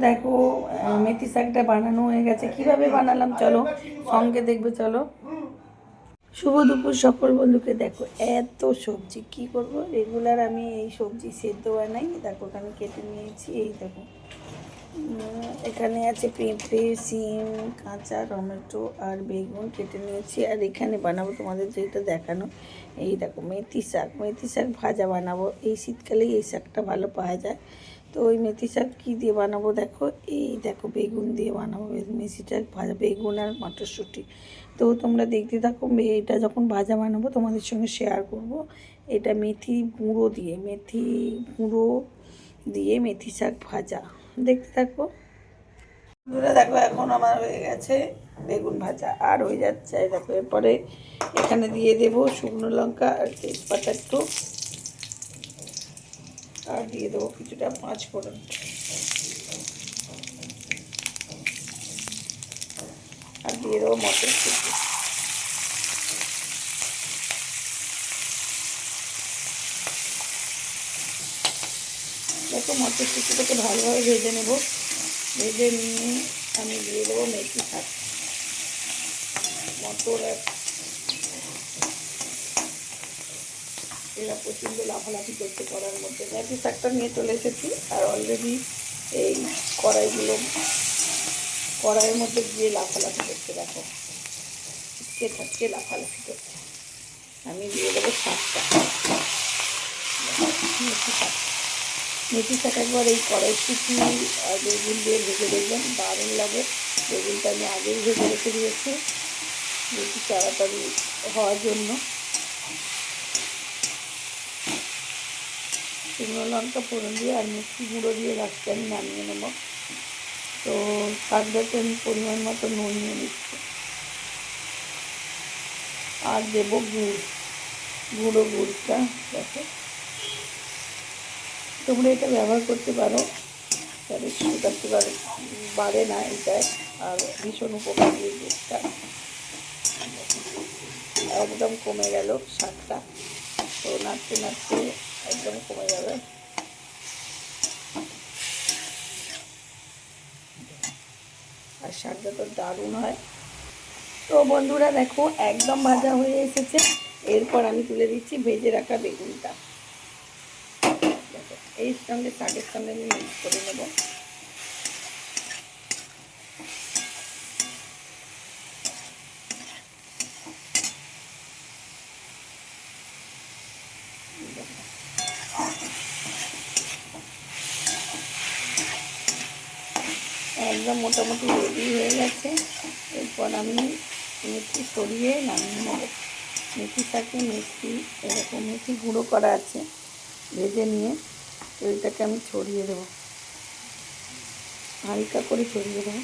দেখো মেথি শাকটা বানানো হয়ে গেছে। কিভাবে বানালাম চলো সঙ্গে দেখবে। চলো, শুভ দুপুর সকল বন্ধুকে। দেখো এত সবজি কি করব, রেগুলার আমি এই সবজি সেদ্ধ বানাই। দেখো আমি কেটে নিয়েছি, এই দেখো এখানে আছে পেঁপে, সিম, কাঁচা টমেটো আর বেগুন কেটে নিয়েছি। আর এখানে বানাবো তোমাদের যেটা দেখানো, এই দেখো মেথি শাক। মেথি শাক ভাজা বানাবো, এই শীতকালেই এই শাকটা ভালো পাওয়া যায়। তো ওই মেথি শাক কী দিয়ে বানাবো দেখো, এই দেখো বেগুন দিয়ে বানাবো মেথি শাক ভাজা, বেগুন আর মটরশুঁটি। তো তোমরা দেখতে থাকো, এটা যখন ভাজা বানাবো তোমাদের সঙ্গে শেয়ার করব। এটা মেথি গুঁড়ো দিয়ে, মেথি গুঁড়ো দিয়ে মেথি শাক ভাজা, দেখতে থাকো। দেখো এখন আমার হয়ে গেছে বেগুন ভাজা, আর হয়ে যাচ্ছে দেখো। এরপরে এখানে দিয়ে দেবো শুকনো লঙ্কা আর তেজপাতা একটু, আর দিয়ে দেবো কিছুটা পাঁচফোড়ন, আর দিয়ে দেবো মটরশুঁটি। দেখো মটরশুঁটিটাকে ভালোভাবে ভেজে নেব। ভেজে নিয়ে আমি দিয়ে দেবো মেথি শাক, মটর আর এরা প্রচণ্ড লাফালাফি করতে করার মধ্যে। মেথি শাকটা নিয়ে চলে এসেছি, আর অলরেডি এই কড়াইয়ের মধ্যে গিয়ে লাফালাফি করতে, দেখো ছিটকে থাকতে লাফালাফি করছে। আমি দিয়ে দেবো শাকটা, মেথি শাক। মেথি শাক একবার এই কড়াইশুঁটি আর বেগুন দিয়ে ভেজে দেখবেন, দারুণ লাগে। বেগুনটা আমি আগেই ভেজে রেখে দিয়েছি বেশি তাড়াতাড়ি হওয়ার জন্য। শুকনো লঙ্কা ফোড়ন দিয়ে আর মিষ্টি গুঁড়ো দিয়ে রাখতে আমি নামিয়ে নেব। তো শাকটাতে আমি পরিমাণ মতো নুন নিয়ে নিচ্ছি, আর দেবো গুঁড়ো গুড়টা। দেখো তোমরা এটা ব্যবহার করতে পারো, তাহলে সুগার টুগার বাড়ে না এটায়, আর ভীষণ উপকারী এই গুড়টা। একদম কমে গেল শাকটা, তো নাড়তে নাড়তে একদম কমে যাবে। আর শাকটা তো দারুণ হয়। তো বন্ধুরা দেখো একদম ভাজা হয়ে এসেছে। এরপর আমি তুলে দিচ্ছি ভেজে রাখা বেগুনটা। দেখো এর সঙ্গে শাকের সঙ্গে আমি মিক্স করে নেব। একদম মোটামুটি রেডি হয়ে গেছে। এরপর আমি মেথি সরিয়ে নামিয়ে নেব। মেথি শাকে মেথি, এরকম মেথি গুঁড়ো করা আছে ভেজে নিয়ে, তো এটাকে আমি ছড়িয়ে দেবো, হালকা করে ছড়িয়ে দেবো।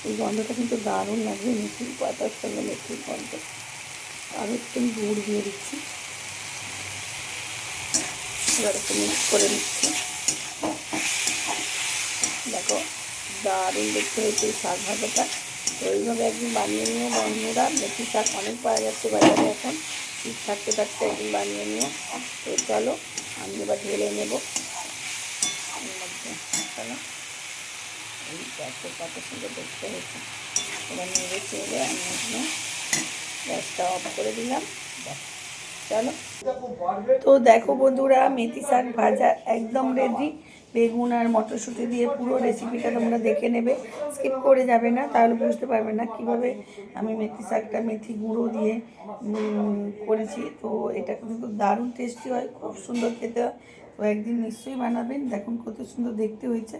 এই গন্ধটা কিন্তু দারুণ লাগবে, মেথির পাতার সঙ্গে মেথির গন্ধ। আর একটু গুড় দিয়ে দিচ্ছি, এবার একটু মিক্স করে নিচ্ছি। দেখো দারুণ দেখতে হয়েছে এই শাক ভাজাটা। তো এইভাবে একদিন বানিয়ে নিও বন্ধুরা। মেথি শাক অনেক পাওয়া যাচ্ছে বাজারে এখন, শীত থাকতে থাকতে একদিন বানিয়ে নিও। তো চলো আমি এবার ঢেলে নেবো এর মধ্যে। চলো এই গ্যাসের কত সুন্দর দেখতে হয়েছে। এবার নেড়ে চেড়ে আমি এখানে গ্যাসটা অফ করে দিলাম। চলো, তো দেখো বন্ধুরা মেথি শাক ভাজা একদম রেডি। বেগুন আর মটরশুঁটি দিয়ে পুরো রেসিপিটা তোমরা দেখে নেবে, স্কিপ করে যাবে না, তাহলে বুঝতে পারবে না কীভাবে আমি মেথি শাকটা মেথি গুঁড়ো দিয়ে করেছি। তো এটা কিন্তু দারুণ টেস্টি হয়, খুব সুন্দর খেতে হয়। তো একদিন নিশ্চয়ই বানাবেন। দেখুন কত সুন্দর দেখতে হয়েছে,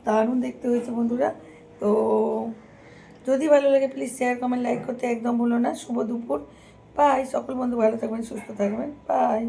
দারুণ দেখতে হয়েছে বন্ধুরা। তো যদি ভালো লাগে প্লিজ শেয়ার কমেন্ট লাইক করতে একদম ভুলো না। শুভ দুপুর, বাই। সকল বন্ধু ভালো থাকবেন, সুস্থ থাকবেন, বাই।